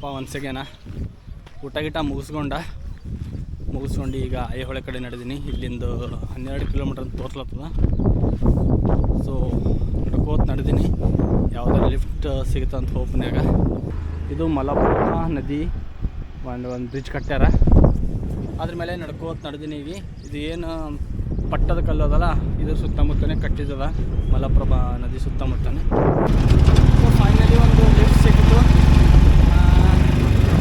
ಬಂದಪ್ಪ ಒನ್ಸೆಗೇನ ಊಟ ಗೀಟ ಮುಗಿಸ್ಕೊಂಡು ಈಗ ಐಹೊಳೆ ಕಡೆ ನಡೆದೀನಿ. ಇಲ್ಲಿಂದ 12 ಕಿಲೋಮೀಟ್ರ್ ಅಂತ ತೋರ್ಸ್ಲತ್ತದ. ಸೊ ನಡ್ಕೋತ ನಡೆದೀನಿ, ಯಾವುದಾದ್ರು ಲಿಫ್ಟ್ ಸಿಗುತ್ತೆ ಅಂತ ಹೋಪ್ನ್ಯಾಗ. ಇದು ಮಲಪ್ರಭಾ ನದಿ ಒಂದು ಬ್ರಿಡ್ಜ್ ಕಟ್ಟ್ಯಾರ, ಅದ್ರ ಮೇಲೆ ನಡ್ಕೋತ ನಡೆದೀನಿ. ಈಗ ಇದು ಏನು ಪಟ್ಟದ ಕಲ್ಲು ಅದಲ್ಲ, ಇದ್ರ ಸುತ್ತಮುತ್ತನೇ ಕಟ್ಟಿದ್ದದ, ಮಲಪ್ರಭಾ ನದಿ ಸುತ್ತಮುತ್ತನೇ. ಸೊ ಫೈನಲಿ ಒಂದು ಲಿಫ್ಟ್ ಸಿಕ್ಕಿತು.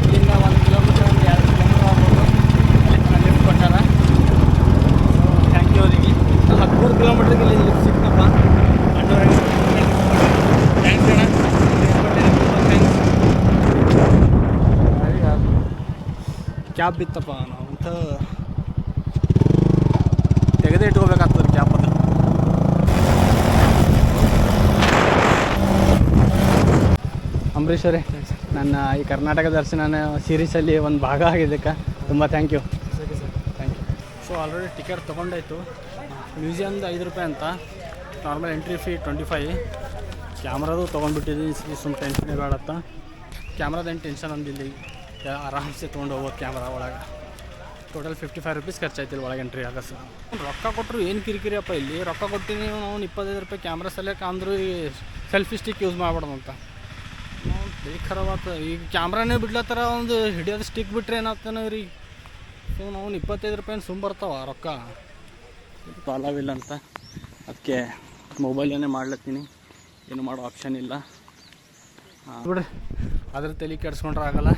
ಇಲ್ಲಿಂದ 1 ಕಿಲೋಮೀಟ್ರ್ 2 ಕಿಲೋಮೀಟ್ರ್ ಆಗ್ಬೋದು, ಅಲ್ಲಿ ಲಿಫ್ಟ್ ಕೊಟ್ಟಾರ. ಸೊ ಥ್ಯಾಂಕ್ ಯು ಅವರಿಗೆ. 13 ಕಿಲೋಮೀಟ್ರಿಗೆ ಇಲ್ಲಿ ಲಿಫ್ಟ್ ಸಿಕ್ತಪ್ಪ. ಥ್ಯಾಂಕ್ಸ್ ಅಣ್ಣ, ಕ್ಯಾಬ್ ಬಿತ್ತಪ್ಪ. ನಾವು ಅಂತ ತೆಗೆದೇ ಇಟ್ಕೋಬೇಕಾಗ್ತದೆ ಕ್ಯಾಬ್. ಅದು ಅಂಬರೀಷ್ ಅವರೇ, ನನ್ನ ಈ ಕರ್ನಾಟಕ ದರ್ಶನ ಸೀರೀಸಲ್ಲಿ ಒಂದು ಭಾಗ ಆಗಿದ್ದಕ್ಕೆ ತುಂಬ thank you. Thank you. So already ticket ತೊಗೊಂಡಾಯ್ತು. ಮ್ಯೂಸಿಯಮ್ದು 5 ರೂಪಾಯಿ ಅಂತ, ನಾರ್ಮಲ್ ಎಂಟ್ರಿ ಫೀ 25. ಕ್ಯಾಮ್ರಾದು ತೊಗೊಂಡ್ಬಿಟ್ಟಿದ್ದೀನಿ, ಸುಮ್ಮನೆ ಟೆನ್ಷನ್ ಬೇಡತ್ತ. ಕ್ಯಾಮ್ರಾದೇನು ಟೆನ್ಷನ್ ಅಂದಿಲ್ಲ, ಆರಾಮ್ಸೆ ತೊಗೊಂಡು ಹೋಗೋದು ಕ್ಯಾಮ್ರಾ ಒಳಗೆ. ಟೋಟಲ್ 55 ರೂಪೀಸ್ ಖರ್ಚಾಯ್ತಿಲ್ಲ ಒಳಗೆ ಎಂಟ್ರಿ ಆಗ. ಸರ್ ರೊಕ್ಕ ಕೊಟ್ಟರು ಏನು ಕಿರಿಕಿರಿಯಪ್ಪ, ಇಲ್ಲಿ ರೊಕ್ಕ ಕೊಟ್ಟಿನಿ ನಾವು 25 ರೂಪಾಯಿ ಕ್ಯಾಮ್ರಾ ಸೆಲೆಕ್ಟ್ ಅಂದರೂ ಈ ಸೆಲ್ಫಿ ಸ್ಟಿಕ್ ಯೂಸ್ ಮಾಡ್ಬಾರ್ದು ಅಂತ. ನಾವು ಖರಾಬ್ ಆಗ್ತದೆ. ಈಗ ಕ್ಯಾಮ್ರಾನೇ ಬಿಡ್ಲತ್ತಾರ, ಒಂದು ಹಿಡಿಯೋದು ಸ್ಟಿಕ್ ಬಿಟ್ರೆ ಏನಾಗ್ತಾನೆ ರೀ. ಸೊ ನಾವು 25 ರೂಪಾಯಿ ಸುಮ್ಮ ಬರ್ತಾವ ರೊಕ್ಕ, ಅಲಾವಿಲ್ಲ ಅಂತ. ಅದಕ್ಕೆ ಮೊಬೈಲನ್ನೇ ಮಾಡ್ಲತ್ತೀನಿ, ಏನು ಮಾಡೋ ಆಪ್ಷನ್ ಇಲ್ಲ. ಬಿಡ್ರಿ, ಅದ್ರ ತಲೆ ಕೆಡ್ಸ್ಕೊಂಡ್ರೆ ಆಗಲ್ಲ.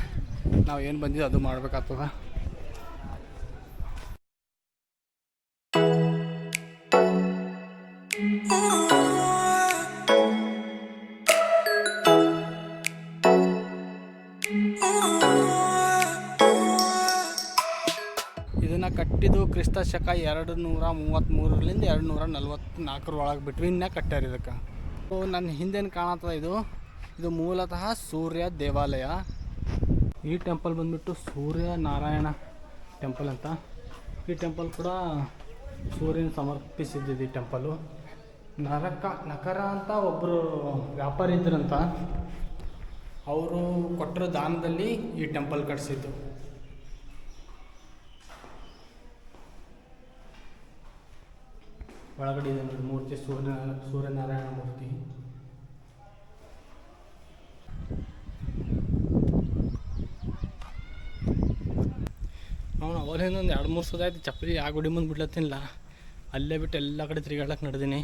ನಾವು ಏನು ಬಂದಿದ್ದು ಅದು ಮಾಡ್ಬೇಕಾಗ್ತದ. ಇದನ್ನು ಕಟ್ಟಿದ್ದು ಕ್ರಿಸ್ತ ಶಕ 233ರಿಂದ 244 ಒಳಗೆ ಬಿಟ್ವೀನ್ನಾಗ ಕಟ್ಟ್ಯಾರ ಇದಕ್ಕೆ. ಸೊ ನನ್ನ ಹಿಂದೇನು ಕಾಣತ್ತದ, ಇದು ಮೂಲತಃ ಸೂರ್ಯ ದೇವಾಲಯ. ಈ ಟೆಂಪಲ್ ಬಂದುಬಿಟ್ಟು ಸೂರ್ಯ ನಾರಾಯಣ ಟೆಂಪಲ್ ಅಂತ. ಈ ಟೆಂಪಲ್ ಕೂಡ ಸೂರ್ಯನ ಸಮರ್ಪಿಸಿದ್ದು. ಈ ಟೆಂಪಲು ನಕರ ಅಂತ ಒಬ್ಬರು ವ್ಯಾಪಾರಿ ಇದ್ರಂತ, ಅವರು ಕೊಟ್ಟಿರೋ ದಾನದಲ್ಲಿ ಈ ಟೆಂಪಲ್ ಕಟ್ಸಿದ್ದು. ಒಳಗಡೆ ಇದೆ ನೋಡಿ ಮೂರ್ತಿ, ಸೂರ್ಯನಾರಾಯಣ ಮೂರ್ತಿ. ಅವನು ಅವರಿಂದ ಒಂದು 2-3 ಸಲ ಆಯ್ತು ಚಪ್ಪಲಿ ಆ ಗುಡಿ ಮುಂದೆ ಬಿಡ್ಲತ್ತಿಲ್ಲ, ಅಲ್ಲೇ ಬಿಟ್ಟು ಎಲ್ಲ ಕಡೆ ತಿರುಗಾಡಕ್ಕೆ ನಡೆದೀನಿ.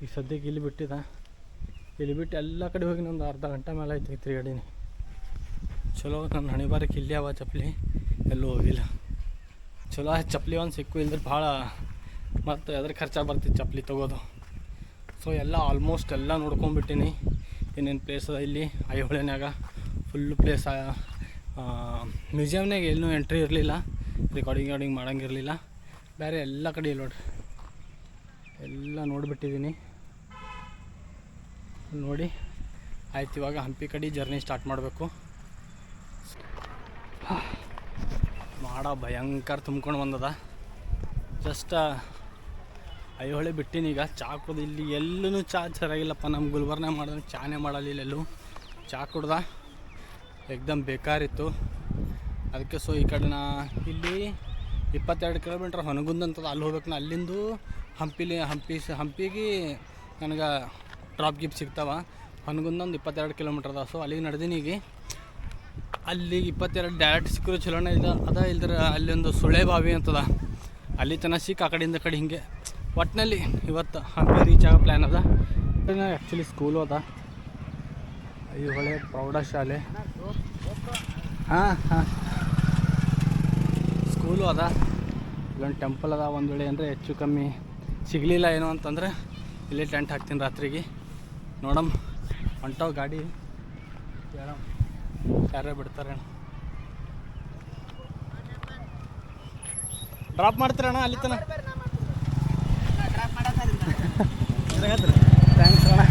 ಈಗ ಸದ್ಯಕ್ಕೆ ಇಲ್ಲಿ ಬಿಟ್ಟಿದ, ಇಲ್ಲಿ ಬಿಟ್ಟು ಎಲ್ಲ ಕಡೆ ಹೋಗಿ ಒಂದು ಅರ್ಧ ಗಂಟೆ ಮೇಲೆ ಆಯ್ತು ತಿರುಗಾಡೀನಿ. ಚಲೋ ನನ್ನ ಹಣೆ ಬಾರಕ್ಕೆ ಇಲ್ಲಿ ಅವ ಚಪ್ಪಲಿ, ಎಲ್ಲೂ ಹೋಗಿಲ್ಲ. ಚಲೋ ಚಪ್ಪಲಿ ಒಂದು ಸಿಕ್ಕು, ಇಲ್ದ್ರೆ ಭಾಳ ಮತ್ತು ಅದ್ರ ಖರ್ಚು ಬರ್ತಿತ್ತು ಚಪ್ಪಲಿ ತೊಗೋದು. ಸೊ ಎಲ್ಲ ಆಲ್ಮೋಸ್ಟ್ ಎಲ್ಲ ನೋಡ್ಕೊಂಡ್ಬಿಟ್ಟಿನಿ, ಏನೇನು ಪ್ಲೇಸ್ ಅದ ಇಲ್ಲಿ ಐಹೊಳೆನಾಗ. ಫುಲ್ಲು ಪ್ಲೇಸ್, ಮ್ಯೂಸಿಯಮ್ನಾಗ ಎಲ್ಲೂ ಎಂಟ್ರಿ ಇರಲಿಲ್ಲ, ರೆಕಾರ್ಡಿಂಗ್ ಮಾಡೋಂಗಿರಲಿಲ್ಲ. ಬೇರೆ ಎಲ್ಲ ಕಡೆ ಇಲ್ಲ ನೋಡ್ರಿ, ಎಲ್ಲ ನೋಡಿಬಿಟ್ಟಿದ್ದೀನಿ. ನೋಡಿ ಆಯ್ತು, ಇವಾಗ ಹಂಪಿ ಕಡೆ ಜರ್ನಿ ಸ್ಟಾರ್ಟ್ ಮಾಡಬೇಕು. ಮಾಡೋ ಭಯಂಕರ ತುಂಬ್ಕೊಂಡು ಬಂದದ. ಜಸ್ಟ್ ಐಹೊಳೆ ಬಿಟ್ಟಿನಿ. ಈಗ ಚಹಾ ಕುಡ್ದು ಇಲ್ಲಿ ಎಲ್ಲೂ ಚಹಾ ಸರಿಯಾಗಿಲ್ಲಪ್ಪ. ನಮ್ಮ ಗುಲ್ಬರ್ನಾಗ ಮಾಡಿದ್ರೆ ಚಾನೇ ಮಾಡಲಿಲ್ಲ ಎಲ್ಲೂ. ಚಹಾ ಕುಡ್ದ ಏಕ್ದಮ್ ಬೇಕಾರಿತ್ತು. ಅದಕ್ಕೆ ಸೊ ಈ ಕಡೆ ಇಲ್ಲಿ 22 ಕಿಲೋಮೀಟ್ರ್ ಹೊನಗುಂದ ಅಂತದ, ಅಲ್ಲಿ ಹೋಗ್ಬೇಕು. ಅಲ್ಲಿಂದು ಹಂಪಿಗೆ ನನಗೆ ಡ್ರಾಪ್ ಗಿಪ್ ಸಿಗ್ತಾವ. ಹೊನಗುಂದ ಒಂದು 22 ಕಿಲೋಮೀಟ್ರ್ ಅದ. ಸೊ ಅಲ್ಲಿಗೆ ನಡೆದೀನಿ. ಈಗ ಅಲ್ಲಿಗೆ 22 ಡೈರೆಕ್ಟ್ ಸಿಕ್ಕಿರೋ ಚಲೋನೇ ಅದ. ಇಲ್ದ್ರೆ ಅಲ್ಲಿ ಒಂದು ಸುಳೆ ಬಾವಿ ಅಂತದ, ಅಲ್ಲಿ ತನಕ ಸಿಕ್ಕ ಆ ಕಡೆಯಿಂದ ಕಡೆ ಹಿಂಗೆ. ಒಟ್ಟಿನಲ್ಲಿ ಇವತ್ತು ಹಂಪಿ ರೀಚ್ ಆಗೋ ಪ್ಲ್ಯಾನ್ ಅದ. ಆ್ಯಕ್ಚುಲಿ ಸ್ಕೂಲು ಅದ, ಐಹೊಳೆ ಪ್ರೌಢಶಾಲೆ. ಹಾಂ ಸ್ಕೂಲು ಅದ, ಇಲ್ಲೊಂದು ಟೆಂಪಲ್ ಅದ. ಒಂದು ವೇಳೆ ಅಂದರೆ ಹೆಚ್ಚು ಕಮ್ಮಿ ಸಿಗಲಿಲ್ಲ ಏನೋ ಅಂತಂದರೆ ಇಲ್ಲೇ ಟೆಂಟ್ ಹಾಕ್ತೀನಿ ರಾತ್ರಿಗೆ. ನೋಡಮ್ ಹೊಂಟವು ಗಾಡಿ, ಯಾರೇ ಬಿಡ್ತಾರೆ. ಡ್ರಾಪ್ ಮಾಡ್ತೀರಣ್ಣ ಅಲ್ಲಿ ತನಕ? ಥ್ಯಾಂಕ್ಸ್ ಅಣ್ಣ.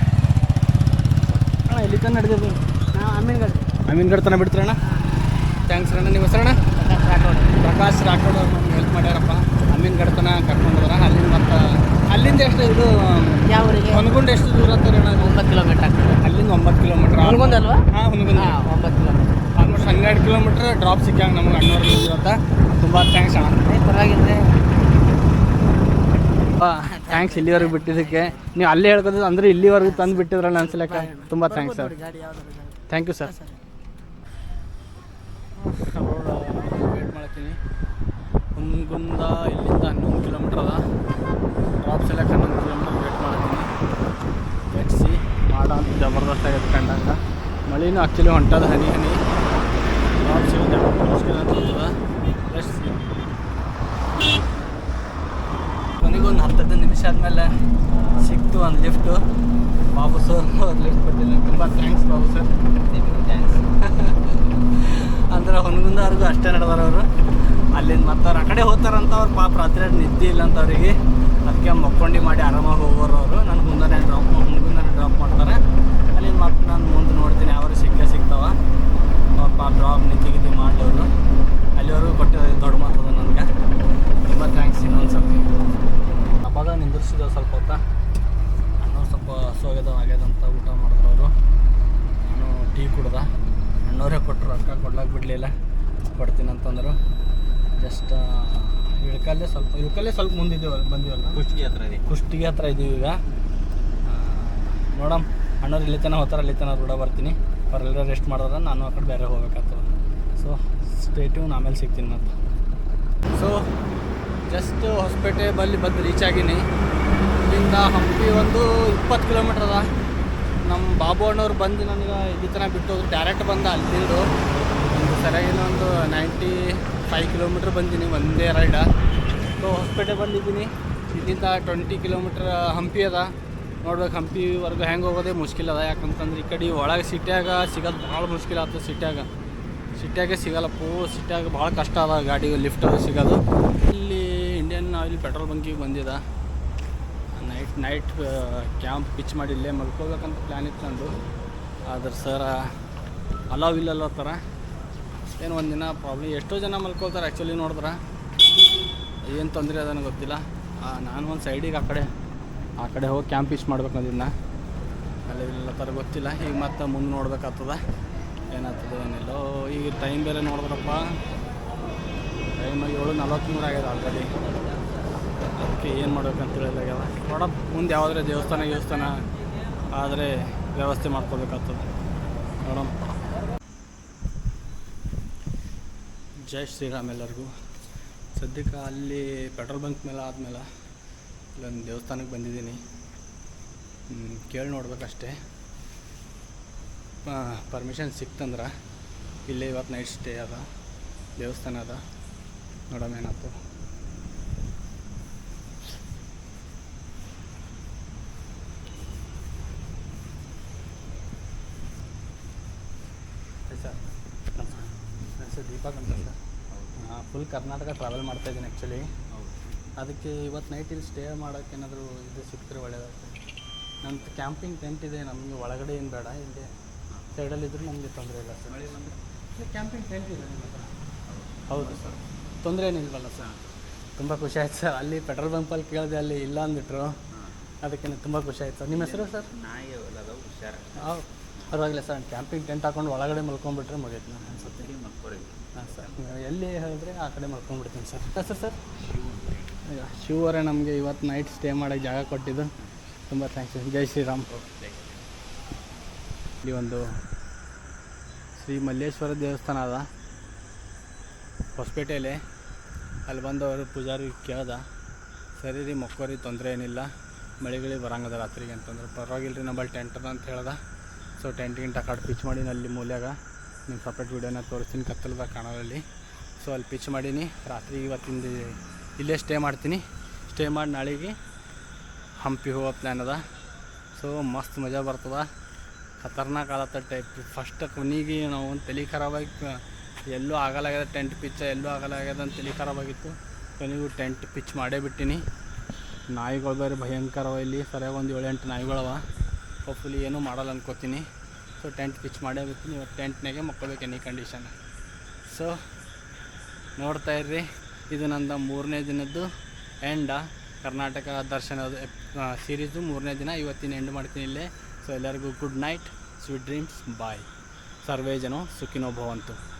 ಅಣ್ಣ ಇಲ್ಲಿ ತನಕ ನಡೆದಿದ್ದು ಅಮೀನ್ಗಢ ತನಕ ಬಿಡ್ತೀರಣ್ಣ? ಥ್ಯಾಂಕ್ಸ್ ಅಣ್ಣ. ನಿಮ್ಮ ಹೆಸರಣ್ಣ? ಪ್ರಕಾಶ್ ರಾಠೋಡ್ ಅವ್ರು ನಮ್ಗೆ ಹೆಲ್ಪ್ ಮಾಡ್ಯಾರಪ್ಪ. ಅಮೀನ್ಗಢ ತನಕ ಕರ್ಕೊಂಡು ಹೋದ್ರ. ಅಲ್ಲಿಂದ ಮತ್ತು ಅಲ್ಲಿಂದ ಎಷ್ಟು ಇದು ಯಾವೂರಿಗೆ ಹೊನಗುಂಡ ಎಷ್ಟು ದೂರ ಆಗ್ತದೆ ಅಣ್ಣ? 9 ಕಿಲೋಮೀಟ್ರ್ ಆಗ್ತದೆ. ಅಲ್ಲಿಂದ 9 ಕಿಲೋಮೀಟ್ರ್. ಹೊನಗುಂದ ಅಲ್ವಾ? ಹಾಂ ಹೊನಗುಂದ 9 ಕಿಲೋಮೀಟ್ರ್. 12 ಕಿಲೋಮೀಟ್ರ್ ಡ್ರಾಪ್ ಸಿಕ್ಕಂಗೆ ನಮ್ಗೆ ಅಣ್ಣವ್ರು ಇವತ್ತು. ತುಂಬ ಥ್ಯಾಂಕ್ಸ್ ಅಣ್ಣ. ಪರವಾಗಿಲ್ಲ. ಥ್ಯಾಂಕ್ಸ್ ಇಲ್ಲಿವರೆಗೆ ಬಿಟ್ಟಿದ್ದಕ್ಕೆ. ನೀವು ಅಲ್ಲೇ ಹೇಳ್ಕೋದು ಅಂದರೆ ಇಲ್ಲಿವರೆಗೂ ತಂದು ಬಿಟ್ಟಿದ್ರಲ್ಲ ಅನ್ಸಲಕ್ಕ. ತುಂಬ thanks sir. Thank you sir. Road wait ಮಾಡ್ತೀನಿ. ಹುನಗುಂದ ಇಲ್ಲಿಂದ 11 ಕಿಲೋಮೀಟ್ರ್ ಅದ. ಡ್ರಾಪ್ ಸೆಲೆಕ್ಟ್ 11 ಕಿಲೋಮೀಟ್ರ್ ವೇಟ್ ಮಾಡ್ತೀನಿ. ಎಟ್ಸಿ ಮಾಡ ಅಂತ ಜಬರ್ದಸ್ತ್ ಆಗೈತೆ ಕಂಡಂಗೆ. ಮಳೆನೂ ಆ್ಯಕ್ಚುಲಿ ಹೊಂಟದ ಹನಿ ಹನಿ. ಡ್ರಾಪ್ ಸಿಗೋದು ಮುಷ್ಕಿಲ್ ಅನ್ಸುತ್ತದ. ಎಟ್ಸಿ ಕೊನೆಗೊಂದು 10 ನಿಮಿಷ ಆದಮೇಲೆ ಸಿಕ್ತು ಒಂದು ಲಿಫ್ಟು. ಬಾಬು ಸರ್ ಲಿಫ್ಟ್ ಕೊಟ್ಟಿಲ್ಲ. ತುಂಬ ಥ್ಯಾಂಕ್ಸ್ ಬಾಬು ಸರ್. ಥ್ಯಾಂಕ್ಸ್. ಅಂದ್ರೆ ಹುನಗುಂದವ್ರಿಗೂ ಅಷ್ಟೇ ನಡೆದಾರ ಅವರು. ಅಲ್ಲಿಂದ ಮತ್ತೆ ಅವ್ರು ಆ ಕಡೆ ಹೋಗ್ತಾರಂತ ಅವ್ರು ಪಾಪ ರಾತ್ರಿ ನಿದ್ದೆ ಇಲ್ಲ ಅಂತ ಅವರಿಗೆ. ಅದಕ್ಕೆ ಮಕ್ಕೊಂಡು ಮಾಡಿ ಆರಾಮಾಗಿ ಹೋಗೋರು ಅವರು. ನಾನು ಹುನಗುಂದನೇ ಡ್ರಾಪ್ ಮಾಡ್ತಾರೆ. ಅಲ್ಲಿಂದ ಮತ್ತೆ ನಾನು ಮುಂದೆ ನೋಡ್ತೀನಿ ಅವ್ರಿಗೆ ಸಿಗ್ತಾವ. ಅವ್ರ ಪಾಪ ಡ್ರಾಪ್ ನಿದ್ದೆ ಮಾಡೋರು. ಅಲ್ಲಿವರೆಗೂ ಕೊಟ್ಟಿರೋದು ದೊಡ್ಡ ಮಾತದ ನನಗೆ. ತುಂಬ ಥ್ಯಾಂಕ್ಸ್ ಇನ್ನೊಂದು ಸರ್ತಿ. ಹಬ್ಬದ ನಿಂದಿರ್ಸಿದ್ದೇವೆ ಸ್ವಲ್ಪ ಹೊತ್ತ. ಅಣ್ಣವ್ರು ಸ್ವಲ್ಪ ಆಗ್ಯದಂತ ಊಟ ಮಾಡಿದ್ರು ಅವರು. ನಾನು ಟೀ ಕುಡ್ದೆ. ಅಣ್ಣವರೇ ಕೊಟ್ಟರು, ರೊಕ್ಕ ಕೊಡ್ಲಾಕ ಬಿಡಲಿಲ್ಲ. ಕೊಡ್ತೀನಿ ಅಂತಂದರು. ಜಸ್ಟ್ ಇಳ್ಕಲ್ಲೇ ಸ್ವಲ್ಪ ಬಂದಿವಲ್ಲ ಕುಷ್ಟಿಗೆ ಹತ್ರ ಇದ್ದೀವಿ ಈಗ. ನೋಡಮ್ ಅಣ್ಣವ್ರು ಇಲ್ಲಿ ತನಕ ಹೋಗ್ತಾರೆ, ಅಲ್ಲಿ ತನಕ ರೂಢ ಬರ್ತೀನಿ. ಅವರೆಲ್ಲರೂ ರೆಸ್ಟ್ ಮಾಡಿದ್ರೆ ನಾನು ಆ ಕಡೆ ಬೇರೆ ಹೋಗ್ಬೇಕಾಗ್ತದೆ. ಸೊ ಸ್ಟೇಟ್ಯೂನ್, ಆಮೇಲೆ ಸಿಗ್ತೀನಿ ಮತ್ತೆ. ಸೊ ಜಸ್ಟ್ ಹೊಸಪೇಟೆ ಬಂದು ರೀಚ್ ಆಗೀನಿ. ಇಲ್ಲಿಂದ ಹಂಪಿ ಒಂದು 20 ಕಿಲೋಮೀಟ್ರ್ ಅದ. ನಮ್ಮ ಬಾಬು ಅಣ್ಣವ್ರು ಬಂದು ನನಗೆ ಇಲ್ಲಿ ತನಕ ಬಿಟ್ಟು ಹೋದ್ರು. ಡೈರೆಕ್ಟ್ ಬಂದ ಅಲ್ಲಿಂದು ಒಂದು ಸರಿಯಾಗಿನ ಒಂದು 95 ಕಿಲೋಮೀಟ್ರ್ ಬಂದೀನಿ ಒಂದೇ ರೈಡ. ಸೊ ಹೊಸಪೇಟೆ ಬಂದಿದ್ದೀನಿ. ಇಲ್ಲಿಂದ 20 ಕಿಲೋಮೀಟ್ರ್ ಹಂಪಿ ಅದ. ನೋಡ್ಬೇಕು ಹಂಪಿವರೆಗೂ ಹೆಂಗೆ ಹೋಗೋದೇ ಮುಷ್ಕಿಲ್ ಅದ. ಯಾಕಂತಂದ್ರೆ ಈ ಕಡೆ ಒಳಗೆ ಸಿಟ್ಯಾಗ ಸಿಗೋದು ಭಾಳ ಮುಷ್ಕಿಲ್ ಆಗ್ತದೆ. ಸಿಟ್ಯಾಗೆ ಸಿಗಲ್ಲಪ್ಪು. ಸಿಟ್ಯಾಗ ಭಾಳ ಕಷ್ಟ ಅದ ಗಾಡಿ ಲಿಫ್ಟ್ ಅದು ಸಿಗೋದು. ಇಲ್ಲಿ ಇಂಡಿಯನ್ ಆಯಿಲ್ ಪೆಟ್ರೋಲ್ ಬಂಕಿಗೆ ಬಂದಿದ್ದ. ನೈಟ್ ಕ್ಯಾಂಪ್ ಪಿಚ್ ಮಾಡಿ ಇಲ್ಲೇ ಮಲ್ಕೋಬೇಕಂತ ಪ್ಲ್ಯಾನ್ ಇತ್ತು ನಂದು. ಆದ್ರೆ ಸರ್ ಅಲಾವ್ ಥರ ಏನು ಒಂದಿನ ಪ್ರಾಬ್ಲಮ್. ಎಷ್ಟೋ ಜನ ಮಲ್ಕೋತಾರೆ ಆ್ಯಕ್ಚುಲಿ ನೋಡಿದ್ರೆ. ಏನು ತೊಂದರೆ ಅದನ್ನು ಗೊತ್ತಿಲ್ಲ. ನಾನು ಒಂದು ಸೈಡಿಗೆ ಆ ಕಡೆ ಹೋಗಿ ಕ್ಯಾಂಪ್ ಪಿಚ್ ಮಾಡ್ಬೇಕು ಅದನ್ನ. ಅಲ್ಲಿ ಥರ ಗೊತ್ತಿಲ್ಲ. ಈಗ ಮತ್ತೆ ಮುಂದೆ ನೋಡ್ಬೇಕಾಗ್ತದ ಏನಾಗ್ತದೆ ಏನಿಲ್ಲೋ. ಈಗ ಟೈಮ್ ಬೇರೆ ನೋಡಿದ್ರಪ್ಪ, ಟೈಮ್ 7:43 ಆಗ್ಯದ ಆಲ್ರೆಡಿ. ಅದಕ್ಕೆ ಏನು ಮಾಡ್ಬೇಕಂತ ಹೇಳಿದಾಗ್ಯದ. ನೋಡಪ್ಪ ಮುಂದೆ ಯಾವುದ್ರೆ ದೇವಸ್ಥಾನ ಆದರೆ ವ್ಯವಸ್ಥೆ ಮಾಡ್ಕೋಬೇಕಾಗ್ತದೆ. ನೋಡೋಣ. ಜೈ ಶ್ರೀರಾಮ್ ಎಲ್ಲರಿಗೂ. ಸದ್ಯಕ್ಕೆ ಅಲ್ಲಿ ಪೆಟ್ರೋಲ್ ಬಂಕ್ ಮೇಲೆ ಆದಮೇಲೆ ಇಲ್ಲೊಂದು ದೇವಸ್ಥಾನಕ್ಕೆ ಬಂದಿದ್ದೀನಿ. ಕೇಳಿ ನೋಡ್ಬೇಕಷ್ಟೇ. ಪರ್ಮಿಷನ್ ಸಿಕ್ತಂದ್ರೆ ಇಲ್ಲೇ ಇವತ್ತು ನೈಟ್ ಸ್ಟೇ ಅದ. ದೇವಸ್ಥಾನ ಅದ. ನೋಡೋಣ ಏನಾಯ್ತು. ಸರ್ ನನ್ನ ಹೆಸರು ದೀಪಕ್ ಅಂತ ಸರ್. ಫುಲ್ ಕರ್ನಾಟಕ ಟ್ರಾವೆಲ್ ಮಾಡ್ತಾಯಿದ್ದೀನಿ ಆ್ಯಕ್ಚುಲಿ. ಅದಕ್ಕೆ ಇವತ್ತು ನೈಟ್ ಇಲ್ಲಿ ಸ್ಟೇ ಮಾಡೋಕ್ಕೆ ಏನಾದರೂ ಇದು ಸಿಕ್ಕಿದ್ರೆ ಒಳ್ಳೆಯದಾಗ್ತದೆ. ನನ್ನ ಕ್ಯಾಂಪಿಂಗ್ ಟೆಂಟ್ ಇದೆ. ನಮಗೆ ಒಳಗಡೆ ಏನು ಬೇಡ, ಇಲ್ಲಿ ಸೈಡಲ್ಲಿದ್ದರೂ ನಮಗೆ ತೊಂದರೆ ಇಲ್ಲ ಸರ್. ಇಲ್ಲಿ ಕ್ಯಾಂಪಿಂಗ್ ಟೆಂಟ್ ಇದೆ ನಿಮ್ಮ ಹತ್ರ? ಹೌದು ಸರ್, ತೊಂದರೆ ಏನಿಲ್ವಲ್ಲ ಸರ್? ತುಂಬ ಖುಷಿ ಆಯ್ತು ಸರ್. ಅಲ್ಲಿ ಪೆಟ್ರೋಲ್ ಬಂಪಲ್ಲಿ ಕೇಳಿದೆ, ಅಲ್ಲಿ ಇಲ್ಲ ಅಂದ್ಬಿಟ್ರು. ಅದಕ್ಕೆ ತುಂಬ ಖುಷಿ ಆಯ್ತು ಸರ್. ನಿಮ್ಮ ಹೆಸರು ಸರ್? ಪರವಾಗಿಲ್ಲ ಸರ್. ಕ್ಯಾಂಪಿಂಗ್ ಟೆಂಟ್ ಹಾಕೊಂಡು ಒಳಗಡೆ ಮಲ್ಕೊಂಡ್ಬಿಟ್ರೆ ಮುಗೀತು ನಾನು ಅನ್ಸುತ್ತೆ. ಹಾಂ ಸರ್, ಎಲ್ಲಿ ಹೇಳಿದ್ರೆ ಆ ಕಡೆ ಮಲ್ಕೊಂಡ್ಬಿಡ್ತೀನಿ ಸರ್. ಹೆಸರು ಸರ್? ಶಿವರೇ ನಮಗೆ ಇವತ್ತು ನೈಟ್ ಸ್ಟೇ ಮಾಡೋಕ್ಕೆ ಜಾಗ ಕೊಟ್ಟಿದ್ದು. ತುಂಬ ಥ್ಯಾಂಕ್ಸ್. ಜೈ ಶ್ರೀರಾಮ್. ಇಲ್ಲಿ ಒಂದು ಶ್ರೀ ಮಲ್ಲೇಶ್ವರ ದೇವಸ್ಥಾನ ಅದ ಹೊಸಪೇಟೆಯಲ್ಲಿ. ಅಲ್ಲಿ ಬಂದವರು ಪೂಜಾರಿ ಕೇಳ್ದ, ಸರಿ ರೀ ಮಕ್ಕೋರಿ, ತೊಂದರೆ ಏನಿಲ್ಲ, ಮಳೆಗಳು ಬರಂಗದ ರಾತ್ರಿಗೆ ಅಂತಂದ್ರೆ. ಪರವಾಗಿಲ್ಲ ರೀ ನಮ್ಮಲ್ಲಿ ಟೆಂಟ್ ಅದ ಅಂತ ಹೇಳ್ದೆ. ಸೊ ಟೆಂಟ್ ಕಾಡು ಪಿಚ್ ಮಾಡೀನಿ ಅಲ್ಲಿ ಮೂಲ್ಯಾಗ. ನಿಮ್ಮ ಸಪ್ರೇಟ್ ವೀಡಿಯೋನ ತೋರಿಸ್ತೀನಿ ಕತ್ತಲದಾಗ ಕಾಣೋಲ್ಲಿ. ಸೊ ಅಲ್ಲಿ ಪಿಚ್ ಮಾಡೀನಿ. ರಾತ್ರಿ ಇವತ್ತಿಂದ ಇಲ್ಲೇ ಸ್ಟೇ ಮಾಡ್ತೀನಿ. ಸ್ಟೇ ಮಾಡಿ ನಾಳೆಗೆ ಹಂಪಿ ಹೋಗೋ ಪ್ಲ್ಯಾನ್ ಅದ. ಸೊ ಮಸ್ತ್ ಮಜಾ ಬರ್ತದೆ. ಖತರ್ನಾಕ್ ಆದತ್ತ ಟೈಪ್. ಫಸ್ಟ್ ಕೊನೆಗೆ ನಾವು ಒಂದು ತಲೆ ಖರಾಬಾಗಿ ಎಲ್ಲೂ ಆಗಲಾಗ್ಯದ ಟೆಂಟ್ ಪಿಚ್ಚ, ಎಲ್ಲೂ ಆಗಲಾಗ್ಯದ ಅಂತ ತಲೆ ಖರಾಬಾಗಿತ್ತು. ಕೊನೆಗೂ ಟೆಂಟ್ ಪಿಚ್ ಮಾಡೇ ಬಿಟ್ಟಿನಿ. ನಾಯಿಗಳು ಬೇರೆ ಭಯಂಕರವ ಇಲ್ಲಿ. ಸರಿಯಾಗಿ ಒಂದು 7-8 ನಾಯಿಗಳವ. ಹೋಪ್ಫುಲಿ ಏನೂ ಮಾಡಲ್ಲ ಅನ್ಕೋತೀನಿ. ಸೊ ಟೆಂಟ್ ಪಿಚ್ ಮಾಡೇ ಬಿಡ್ತೀನಿ. ಇವತ್ತು ಟೆಂಟ್ನಾಗೆ ಮಕ್ಕೋಬೇಕು ಎನಿ ಕಂಡೀಷನ್. ಸೊ ನೋಡ್ತಾ ಇರ್ರಿ. ಇದು ನಂದು 3ನೇ ದಿನದ್ದು ಎಂಡ. ಕರ್ನಾಟಕ ದರ್ಶನದ ಸೀರೀಸು 3ನೇ ದಿನ. ಇವತ್ತಿನ ಎಂಡ್ ಮಾಡ್ತೀನಿ ಇಲ್ಲೇ. ಸೊ ಎಲ್ಲರಿಗೂ ಗುಡ್ ನೈಟ್, ಸ್ವೀಟ್ ಡ್ರೀಮ್ಸ್, ಬಾಯ್. ಸರ್ವೇ ಜನೋ ಸುಖಿನೋ ಭವಂತು.